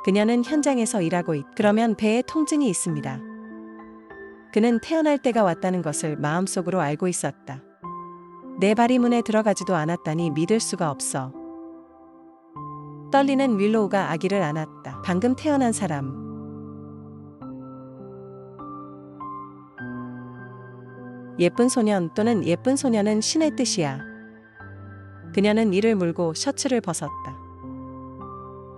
그녀는 현장에서 일하고 그러면 배에 통증이 있습니다. 그는 태어날 때가 왔다는 것을 마음속으로 알고 있었다. 내 발이 문에 들어가지도 않았다니 믿을 수가 없어. 떨리는 윌로우가 아기를 안았다. 방금 태어난 사람. 예쁜 소년 또는 예쁜 소녀는 신의 뜻이야. 그녀는 이를 물고 셔츠를 벗었다.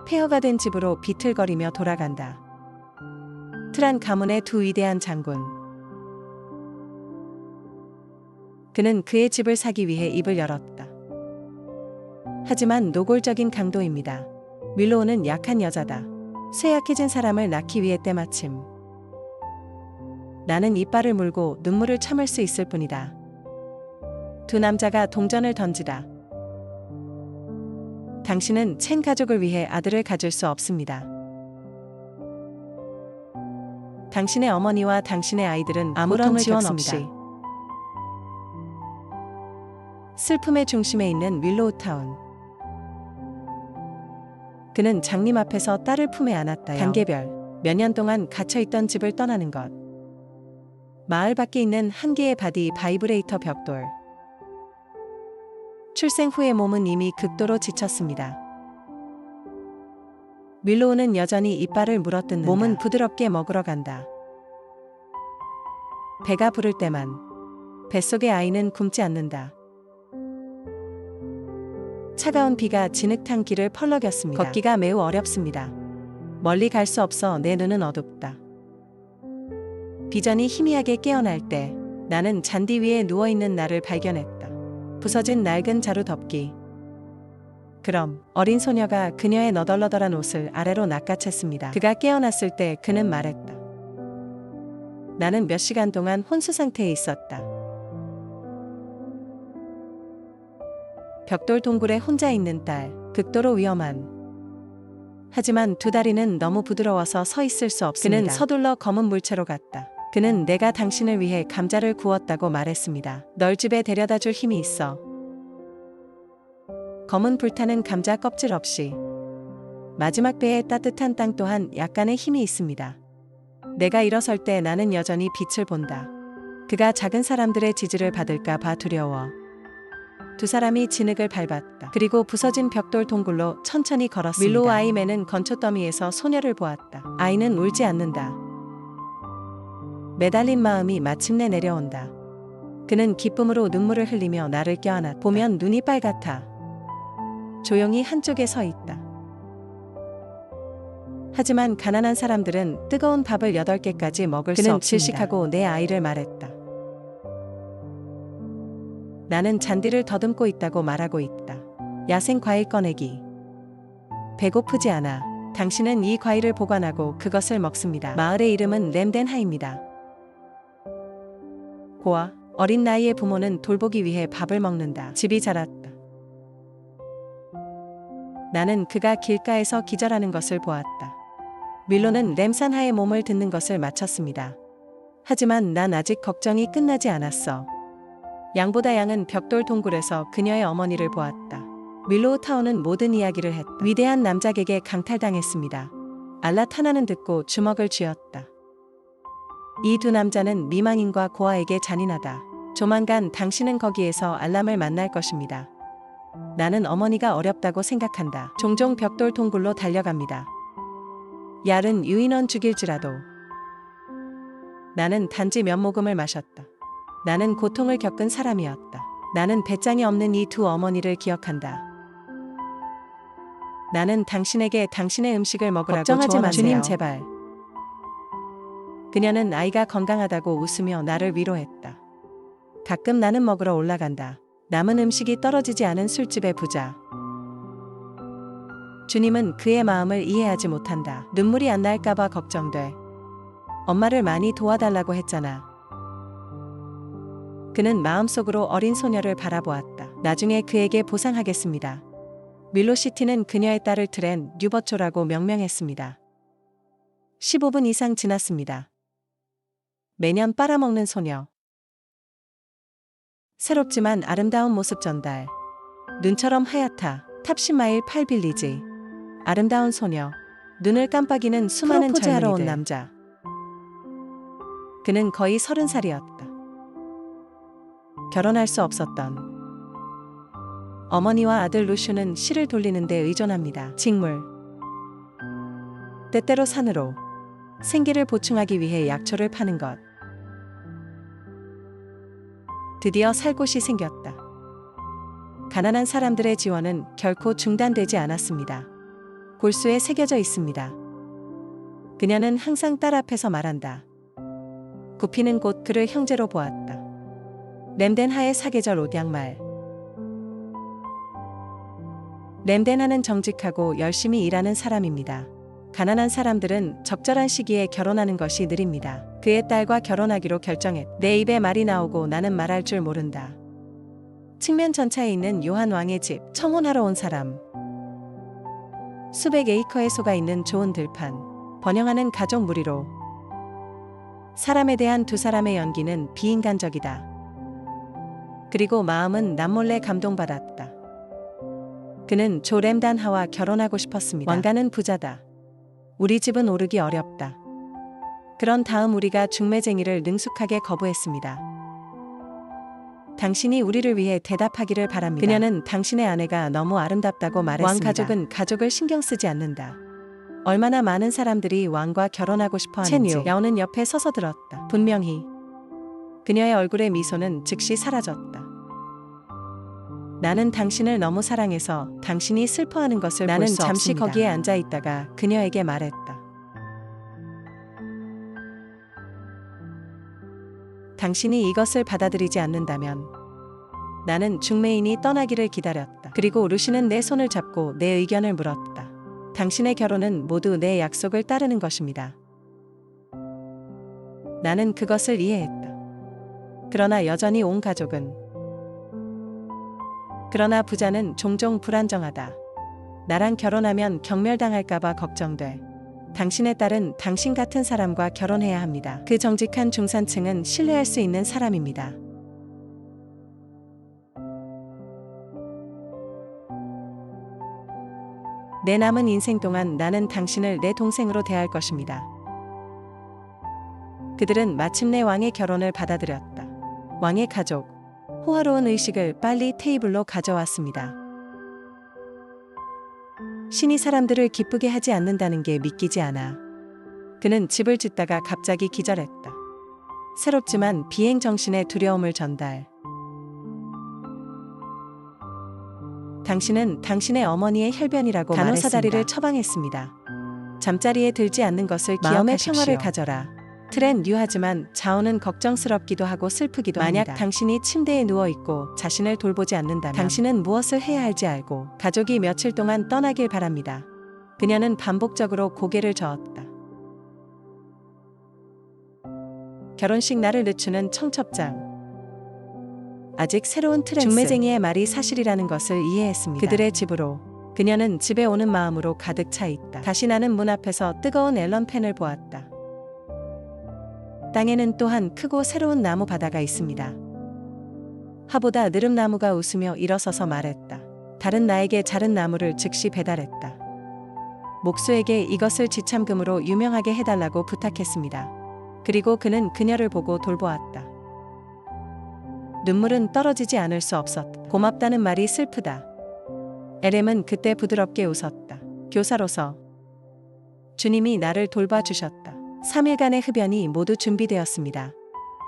폐허가 된 집으로 비틀거리며 돌아간다. 트란 가문의 두 위대한 장군. 그는 그의 집을 사기 위해 입을 열었다. 하지만 노골적인 강도입니다. 윌로우는 약한 여자다. 쇠약해진 사람을 낳기 위해 때마침. 나는 이빨을 물고 눈물을 참을 수 있을 뿐이다. 두 남자가 동전을 던지다. 당신은 첸 가족을 위해 아들을 가질 수 없습니다. 당신의 어머니와 당신의 아이들은 아무런 지원 없이 슬픔의 중심에 있는 윌로우타운. 그는 장님 앞에서 딸을 품에 안았다요. 단계별 몇 년 동안 갇혀있던 집을 떠나는 것. 마을 밖에 있는 한 개의 바디 바이브레이터 벽돌. 출생 후의 몸은 이미 극도로 지쳤습니다. 윌로우는 여전히 이빨을 물어뜯는다. 몸은 부드럽게 먹으러 간다. 배가 부를 때만. 뱃속의 아이는 굶지 않는다. 차가운 비가 진흙탕 길을 펄럭였습니다. 걷기가 매우 어렵습니다. 멀리 갈 수 없어 내 눈은 어둡다. 비전이 희미하게 깨어날 때 나는 잔디 위에 누워있는 나를 발견했다. 부서진 낡은 자루 덮기. 그럼 어린 소녀가 그녀의 너덜너덜한 옷을 아래로 낚아챘습니다. 그가 깨어났을 때 그는 말했다. 나는 몇 시간 동안 혼수 상태에 있었다. 벽돌 동굴에 혼자 있는 딸, 극도로 위험한. 하지만 두 다리는 너무 부드러워서 서 있을 수 없습니다. 그는 서둘러 검은 물체로 갔다. 그는 내가 당신을 위해 감자를 구웠다고 말했습니다. 널 집에 데려다 줄 힘이 있어. 검은 불타는 감자 껍질 없이. 마지막 배의 따뜻한 땅 또한 약간의 힘이 있습니다. 내가 일어설 때 나는 여전히 빛을 본다. 그가 작은 사람들의 지지를 받을까 봐 두려워. 두 사람이 진흙을 밟았다. 그리고 부서진 벽돌 동굴로 천천히 걸었습니다. 윌로우 아이맨은 건초더미에서 소녀를 보았다. 아이는 울지 않는다. 매달린 마음이 마침내 내려온다. 그는 기쁨으로 눈물을 흘리며 나를 껴안았다. 보면 눈이 빨갛다. 조용히 한쪽에 서 있다. 하지만 가난한 사람들은 뜨거운 밥을 8개까지 먹을 수 없습니다. 그는 질식하고 내 아이를 말했다. 나는 잔디를 더듬고 있다고 말하고 있다. 야생 과일 꺼내기. 배고프지 않아. 당신은 이 과일을 보관하고 그것을 먹습니다. 마을의 이름은 램덴하입니다. 고아, 어린 나이의 부모는 돌보기 위해 밥을 먹는다. 집이 자랐다. 나는 그가 길가에서 기절하는 것을 보았다. 윌로는 램산하의 몸을 듣는 것을 마쳤습니다. 하지만 난 아직 걱정이 끝나지 않았어. 양보다 양은 벽돌 동굴에서 그녀의 어머니를 보았다. 윌로우 타운은 모든 이야기를 했다. 위대한 남작에게 강탈당했습니다. 알랏 하나는 듣고 주먹을 쥐었다. 이 두 남자는 미망인과 고아에게 잔인하다. 조만간 당신은 거기에서 알람을 만날 것입니다. 나는 어머니가 어렵다고 생각한다. 종종 벽돌 동굴로 달려갑니다. 얄은 유인원 죽일지라도. 나는 단지 몇 모금을 마셨다. 나는 고통을 겪은 사람이었다. 나는 배짱이 없는 이 두 어머니를 기억한다. 나는 당신에게 당신의 음식을 먹으라고 걱정하지 마세요. 주님 제발. 그녀는 아이가 건강하다고 웃으며 나를 위로했다. 가끔 나는 먹으러 올라간다. 남은 음식이 떨어지지 않은 술집의 부자. 주님은 그의 마음을 이해하지 못한다. 눈물이 안 날까봐 걱정돼. 엄마를 많이 도와달라고 했잖아. 그는 마음속으로 어린 소녀를 바라보았다. 나중에 그에게 보상하겠습니다. 윌로시티는 그녀의 딸을 트렌 뉴버초라고 명명했습니다. 15분 이상 지났습니다. 매년 빨아먹는 소녀. 새롭지만 아름다운 모습 전달. 눈처럼 하얗다. 탑시마일 8빌리지. 아름다운 소녀. 눈을 깜빡이는 수많은 프로포즈하러 젊은이들. 온 남자. 그는 거의 30살이었다. 결혼할 수 없었던. 어머니와 아들 루슈는 씨를 돌리는 데 의존합니다. 직물. 때때로 산으로 생기를 보충하기 위해 약초를 파는 것. 드디어 살 곳이 생겼다. 가난한 사람들의 지원은 결코 중단되지 않았습니다. 골수에 새겨져 있습니다. 그녀는 항상 딸 앞에서 말한다. 굽히는 곧 그를 형제로 보았다. 램덴하의 사계절 옷 양말. 램덴하는 정직하고 열심히 일하는 사람입니다. 가난한 사람들은 적절한 시기에 결혼하는 것이 느립니다. 그의 딸과 결혼하기로 결정했. 내 입에 말이 나오고 나는 말할 줄 모른다. 측면 전차에 있는 요한 왕의 집, 청혼하러 온 사람. 수백 에이커의 소가 있는 좋은 들판, 번영하는 가족 무리로. 사람에 대한 두 사람의 연기는 비인간적이다. 그리고 마음은 남몰래 감동받았다. 그는 조 램단하와 결혼하고 싶었습니다. 왕가는 부자다. 우리 집은 오르기 어렵다. 그런 다음 우리가 중매쟁이를 능숙하게 거부했습니다. 당신이 우리를 위해 대답하기를 바랍니다. 그녀는 당신의 아내가 너무 아름답다고 말했습니다. 왕 가족은 가족을 신경 쓰지 않는다. 얼마나 많은 사람들이 왕과 결혼하고 싶어 하는지. 야오는 옆에 서서 들었다. 분명히. 그녀의 얼굴의 미소는 즉시 사라졌다. 나는 당신을 너무 사랑해서 당신이 슬퍼하는 것을 볼 수 없습니다. 나는 잠시 거기에 앉아 있다가 그녀에게 말했다. 당신이 이것을 받아들이지 않는다면 나는 중매인이 떠나기를 기다렸다. 그리고 루시는 내 손을 잡고 내 의견을 물었다. 당신의 결혼은 모두 내 약속을 따르는 것입니다. 나는 그것을 이해했다. 그러나 여전히 온 가족은. 그러나 부자는 종종 불안정하다. 나랑 결혼하면 경멸당할까봐 걱정돼. 당신의 딸은 당신 같은 사람과 결혼해야 합니다. 그 정직한 중산층은 신뢰할 수 있는 사람입니다. 내 남은 인생 동안 나는 당신을 내 동생으로 대할 것입니다. 그들은 마침내 왕의 결혼을 받아들였다. 왕의 가족, 호화로운 의식을 빨리 테이블로 가져왔습니다. 신이 사람들을 기쁘게 하지 않는다는 게 믿기지 않아. 그는 집을 짓다가 갑자기 기절했다. 새롭지만 비행 정신의 두려움을 전달. 당신은 당신의 어머니의 혈변이라고 간호사 다리를 처방했습니다. 잠자리에 들지 않는 것을 마음의 평화를 가져라. 트렌 뉴하지만 자오는 걱정스럽기도 하고 슬프기도 합니다. 만약 당신이 침대에 누워있고 자신을 돌보지 않는다면 당신은 무엇을 해야 할지 알고 가족이 며칠 동안 떠나길 바랍니다. 그녀는 반복적으로 고개를 저었다. 결혼식 날을 늦추는 청첩장. 아직 새로운 트랜스. 중매쟁이의 말이 사실이라는 것을 이해했습니다. 그들의 집으로. 그녀는 집에 오는 마음으로 가득 차 있다. 다시 나는 문 앞에서 뜨거운 앨런펜을 보았다. 땅에는 또한 크고 새로운 나무 바다가 있습니다. 하보다 느릅나무가 웃으며 일어서서 말했다. 달은 나에게 자른 나무를 즉시 배달했다. 목수에게 이것을 지참금으로 유명하게 해달라고 부탁했습니다. 그리고 그는 그녀를 보고 돌보았다. 눈물은 떨어지지 않을 수 없었다. 고맙다는 말이 슬프다. 에렘은 그때 부드럽게 웃었다. 교사로서 주님이 나를 돌봐주셨다. 3일간의 흡연이 모두 준비되었습니다.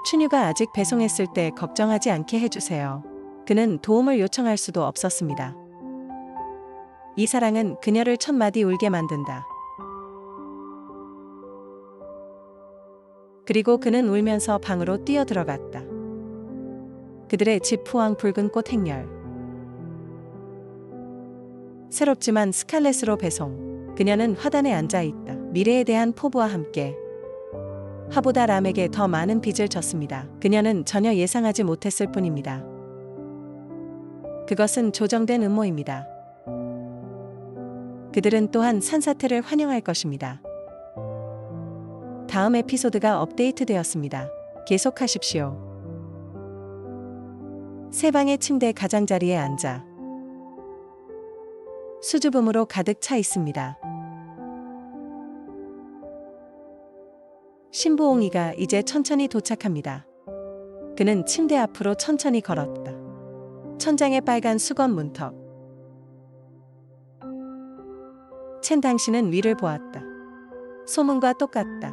춘유가 아직 배송했을 때 걱정하지 않게 해주세요. 그는 도움을 요청할 수도 없었습니다. 이 사랑은 그녀를 첫마디 울게 만든다. 그리고 그는 울면서 방으로 뛰어들어갔다. 그들의 집 후황 붉은 꽃 행렬. 새롭지만 스칼렛으로 배송. 그녀는 화단에 앉아 있다. 미래에 대한 포부와 함께. 하보다 람에게 더 많은 빚을 졌습니다. 그녀는 전혀 예상하지 못했을 뿐입니다. 그것은 조정된 음모입니다. 그들은 또한 산사태를 환영할 것입니다. 다음 에피소드가 업데이트되었습니다. 계속하십시오. 새 방의 침대 가장자리에 앉아 수줍음으로 가득 차 있습니다. 신부옹이가 이제 천천히 도착합니다. 그는 침대 앞으로 천천히 걸었다. 천장에 빨간 수건 문턱. 첸 당신은 위를 보았다. 소문과 똑같다.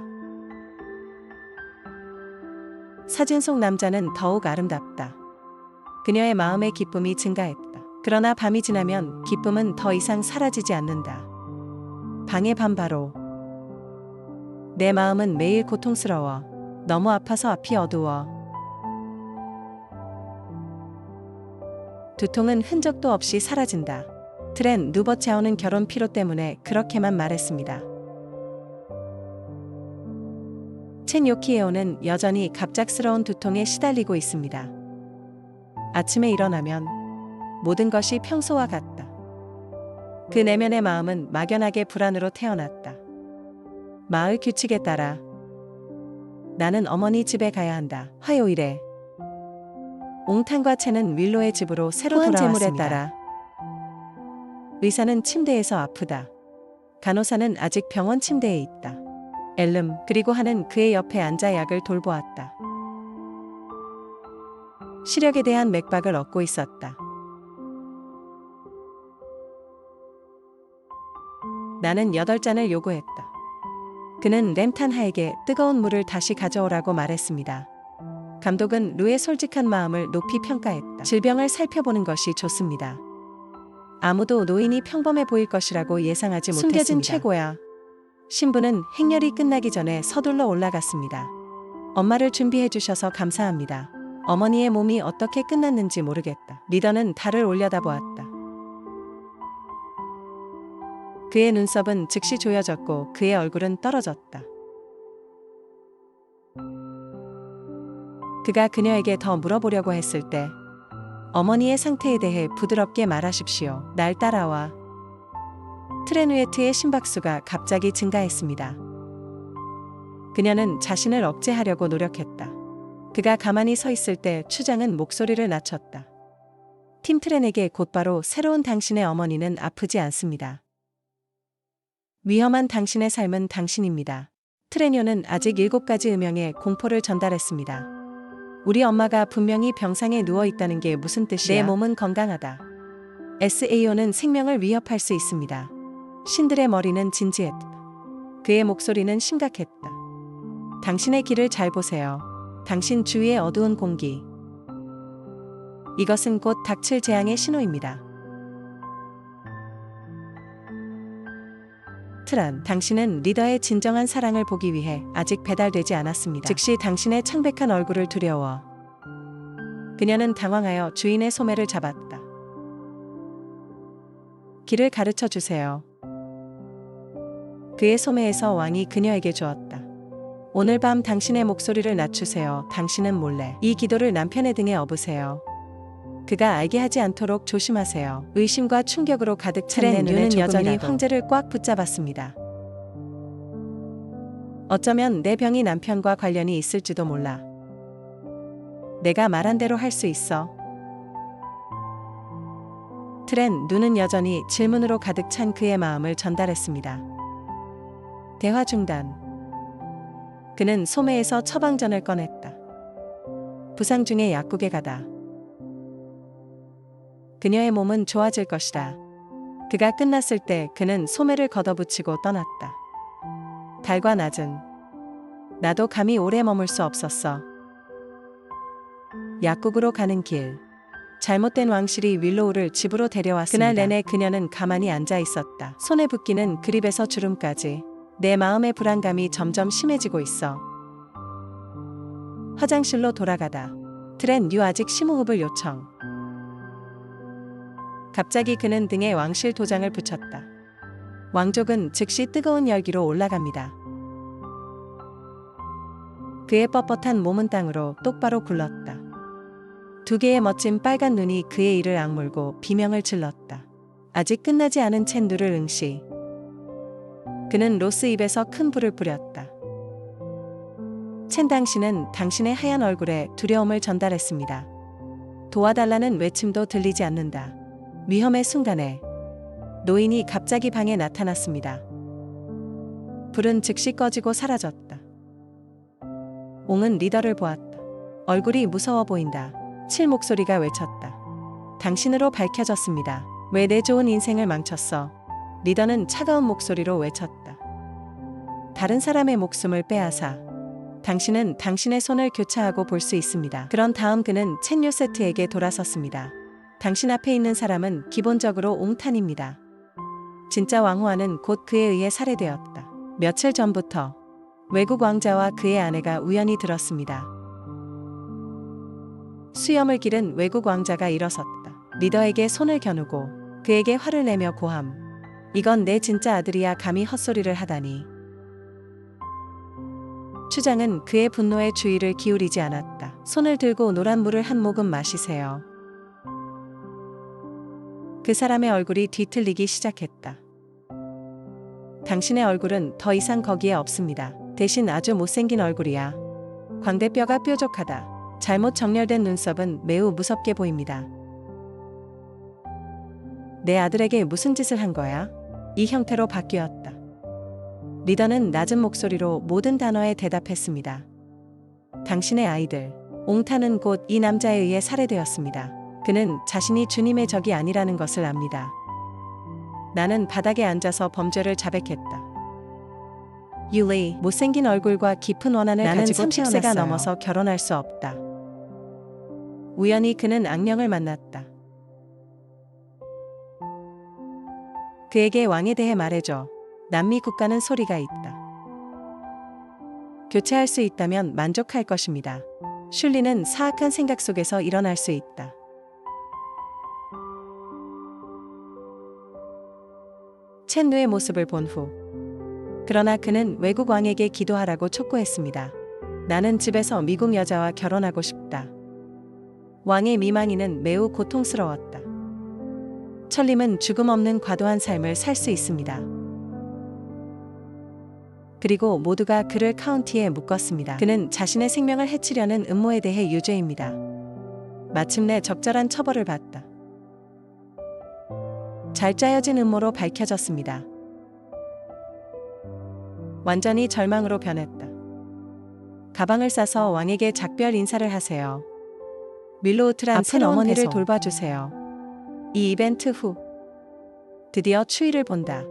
사진 속 남자는 더욱 아름답다. 그녀의 마음의 기쁨이 증가했다. 그러나 밤이 지나면 기쁨은 더 이상 사라지지 않는다. 방의 밤바로. 내 마음은 매일 고통스러워. 너무 아파서 앞이 어두워. 두통은 흔적도 없이 사라진다. 트렌 누버차오는 결혼 피로 때문에 그렇게만 말했습니다. 첸 요키에오는 여전히 갑작스러운 두통에 시달리고 있습니다. 아침에 일어나면 모든 것이 평소와 같다. 그 내면의 마음은 막연하게 불안으로 태어났다. 마을 규칙에 따라 나는 어머니 집에 가야 한다. 화요일에 옹탄과 첸은 윌로의 집으로 새로 돌아왔습니다. 재물에 따라 의사는 침대에서 아프다. 간호사는 아직 병원 침대에 있다. 엘름 그리고 하는 그의 옆에 앉아 약을 돌보았다. 시력에 대한 맥박을 얻고 있었다. 나는 8잔을 요구했다. 그는 램탄하에게 뜨거운 물을 다시 가져오라고 말했습니다. 감독은 루의 솔직한 마음을 높이 평가했다. 질병을 살펴보는 것이 좋습니다. 아무도 노인이 평범해 보일 것이라고 예상하지 못했습니다. 숨겨진 최고야. 신부는 행렬이 끝나기 전에 서둘러 올라갔습니다. 엄마를 준비해 주셔서 감사합니다. 어머니의 몸이 어떻게 끝났는지 모르겠다. 리더는 달을 올려다보았다. 그의 눈썹은 즉시 조여졌고 그의 얼굴은 떨어졌다. 그가 그녀에게 더 물어보려고 했을 때 어머니의 상태에 대해 부드럽게 말하십시오. 날 따라와. 트레누에트의 심박수가 갑자기 증가했습니다. 그녀는 자신을 억제하려고 노력했다. 그가 가만히 서 있을 때 추장은 목소리를 낮췄다. 팀 트렌에게 곧바로 새로운 당신의 어머니는 아프지 않습니다. 위험한 당신의 삶은 당신입니다. 트레뇨는 아직 7가지 음영의 공포를 전달했습니다. 우리 엄마가 분명히 병상에 누워 있다는 게 무슨 뜻이야? 내 몸은 건강하다. SAO는 생명을 위협할 수 있습니다. 신들의 머리는 진지했다. 그의 목소리는 심각했다. 당신의 길을 잘 보세요. 당신 주위의 어두운 공기. 이것은 곧 닥칠 재앙의 신호입니다. 트란, 당신은 리더의 진정한 사랑을 보기 위해 아직 배달되지 않았습니다. 즉시 당신의 창백한 얼굴을 두려워. 그녀는 당황하여 주인의 소매를 잡았다. 길을 가르쳐 주세요. 그의 소매에서 왕이 그녀에게 주었다. 오늘 밤 당신의 목소리를 낮추세요. 당신은 몰래 이 기도를 남편의 등에 업으세요. 그가 알게 하지 않도록 조심하세요. 의심과 충격으로 가득 찬 내 눈은 여전히 황제를 꽉 붙잡았습니다. 어쩌면 내 병이 남편과 관련이 있을지도 몰라. 내가 말한 대로 할 수 있어. 트렌 눈은 여전히 질문으로 가득 찬 그의 마음을 전달했습니다. 대화 중단. 그는 소매에서 처방전을 꺼냈다. 부상 중에 약국에 가다. 그녀의 몸은 좋아질 것이다. 그가 끝났을 때 그는 소매를 걷어붙이고 떠났다. 달과 낮은. 나도 감히 오래 머물 수 없었어. 약국으로 가는 길. 잘못된 왕실이 윌로우를 집으로 데려왔습니다. 그날 내내 그녀는 가만히 앉아 있었다. 손에 붓기는 그립에서 주름까지. 내 마음의 불안감이 점점 심해지고 있어. 화장실로 돌아가다. 트렌 유 아직 심호흡을 요청. 갑자기 그는 등에 왕실 도장을 붙였다. 왕족은 즉시 뜨거운 열기로 올라갑니다. 그의 뻣뻣한 몸은 땅으로 똑바로 굴렀다. 2개의 멋진 빨간 눈이 그의 이를 악물고 비명을 질렀다. 아직 끝나지 않은 첸두를 응시. 그는 로스 입에서 큰 불을 뿌렸다. 첸 당신은 당신의 하얀 얼굴에 두려움을 전달했습니다. 도와달라는 외침도 들리지 않는다. 위험의 순간에 노인이 갑자기 방에 나타났습니다. 불은 즉시 꺼지고 사라졌다. 옹은 리더를 보았다. 얼굴이 무서워 보인다. 칠 목소리가 외쳤다. 당신으로 밝혀졌습니다. 왜 내 좋은 인생을 망쳤어? 리더는 차가운 목소리로 외쳤다. 다른 사람의 목숨을 빼앗아 당신은 당신의 손을 교차하고 볼 수 있습니다. 그런 다음 그는 챗 요세트에게 돌아섰습니다. 당신 앞에 있는 사람은 기본적으로 옹탄입니다. 진짜 왕후아는 곧 그에 의해 살해되었다. 며칠 전부터 외국 왕자와 그의 아내가 우연히 들었습니다. 수염을 기른 외국 왕자가 일어섰다. 리더에게 손을 겨누고 그에게 화를 내며 고함. 이건 내 진짜 아들이야. 감히 헛소리를 하다니. 추장은 그의 분노에 주의를 기울이지 않았다. 손을 들고 노란 물을 한 모금 마시세요. 그 사람의 얼굴이 뒤틀리기 시작했다. 당신의 얼굴은 더 이상 거기에 없습니다. 대신 아주 못생긴 얼굴이야. 광대뼈가 뾰족하다. 잘못 정렬된 눈썹은 매우 무섭게 보입니다. 내 아들에게 무슨 짓을 한 거야? 이 형태로 바뀌었다. 리더는 낮은 목소리로 모든 단어에 대답했습니다. 당신의 아이들, 옹탄은 곧 이 남자에 의해 살해되었습니다. 그는 자신이 주님의 적이 아니라는 것을 압니다. 나는 바닥에 앉아서 범죄를 자백했다. 율리, 못생긴 얼굴과 깊은 원한을 나는 가지고 30세가 태어났어요. 넘어서 결혼할 수 없다. 우연히 그는 악령을 만났다. 그에게 왕에 대해 말해줘. 남미 국가는 소리가 있다. 교체할 수 있다면 만족할 것입니다. 슐리는 사악한 생각 속에서 일어날 수 있다. 첸누의 모습을 본 후. 그러나 그는 외국 왕에게 기도하라고 촉구했습니다. 나는 집에서 미국 여자와 결혼하고 싶다. 왕의 미망이는 매우 고통스러웠다. 천림은 죽음 없는 과도한 삶을 살 수 있습니다. 그리고 모두가 그를 카운티에 묶었습니다. 그는 자신의 생명을 해치려는 음모에 대해 유죄입니다. 마침내 적절한 처벌을 받다. 잘 짜여진 음모로 밝혀졌습니다. 완전히 절망으로 변했다. 가방을 싸서 왕에게 작별 인사를 하세요. 밀로우트란 새 어머니를 배송. 돌봐주세요. 이 이벤트 후 드디어 추위를 본다.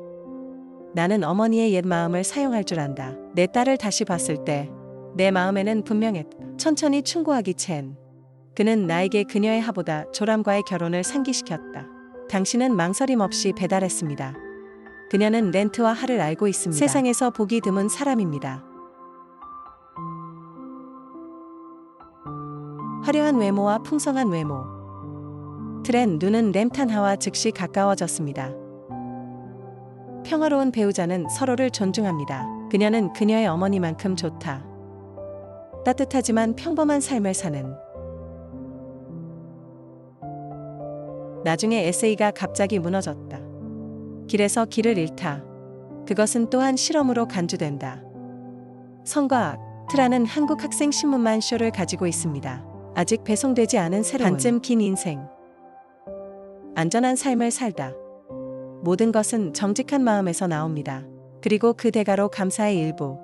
나는 어머니의 옛 마음을 사용할 줄 안다. 내 딸을 다시 봤을 때 내 마음에는 분명했다. 천천히 충고하기 첸. 그는 나에게 그녀의 하보다 조람과의 결혼을 상기시켰다. 당신은 망설임 없이 배달했습니다. 그녀는 렌트와 할을 알고 있습니다. 세상에서 보기 드문 사람입니다. 화려한 외모와 풍성한 외모. 트렌 눈은 램탄하와 즉시 가까워졌습니다. 평화로운 배우자는 서로를 존중합니다. 그녀는 그녀의 어머니만큼 좋다. 따뜻하지만 평범한 삶을 사는. 나중에 에세이가 갑자기 무너졌다. 길에서 길을 잃다. 그것은 또한 실험으로 간주된다. 성과 악, 트라는 한국 학생 신문만 쇼를 가지고 있습니다. 아직 배송되지 않은 새로운 반쯤 긴 인생. 안전한 삶을 살다. 모든 것은 정직한 마음에서 나옵니다. 그리고 그 대가로 감사의 일부.